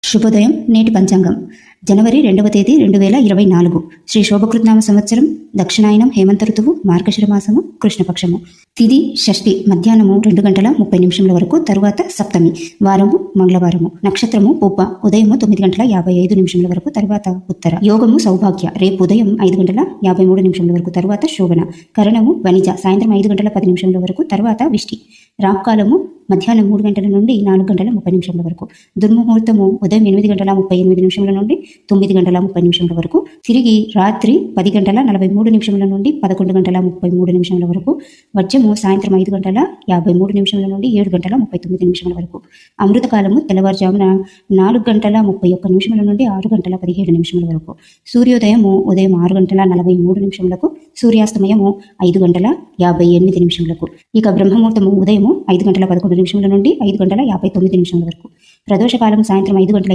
శుభోదయం. నేటి పంచాంగం జనవరి 2వ తేదీ 2024. శ్రీ శోభకృత్నామ సంవత్సరం, దక్షిణాయనం, హేమంత ఋతువు, మార్గశిర మాసము, కృష్ణపక్షము. తిథి షష్ఠి, మధ్యాహ్నము 2:30 వరకు, తరువాత సప్తమి. వారము మంగళవారము. నక్షత్రము పుబ్బ, ఉదయము 9:55 వరకు, తరువాత ఉత్తర. యోగము సౌభాగ్య, రేపు ఉదయం 5:53 వరకు, తరువాత శోభన. కరణము వనిజ, సాయంత్రం 5:10 వరకు, తరువాత విష్టి. రాకాలము మధ్యాహ్నం 3 గంటల నుండి 4:30 వరకు. దుర్ముహూర్తము ఉదయం 8:38 నుండి 9:30 వరకు. తిరిగి రాత్రి 10:43 నుండి 11:33 వరకు. వర్జము సాయంత్రం 5:53 నుండి 7:39 వరకు. అమృతకాలము తెల్లవారుజామున 4:31 నుండి 6:17 వరకు. సూర్యోదయము ఉదయం 6:43, సూర్యాస్తమయము 5:58. ఇక బ్రహ్మముహూర్తము ఉదయము 5:11 నుండి 5:59 వరకు. ప్రదోషకాలం సాయంత్రం 5:00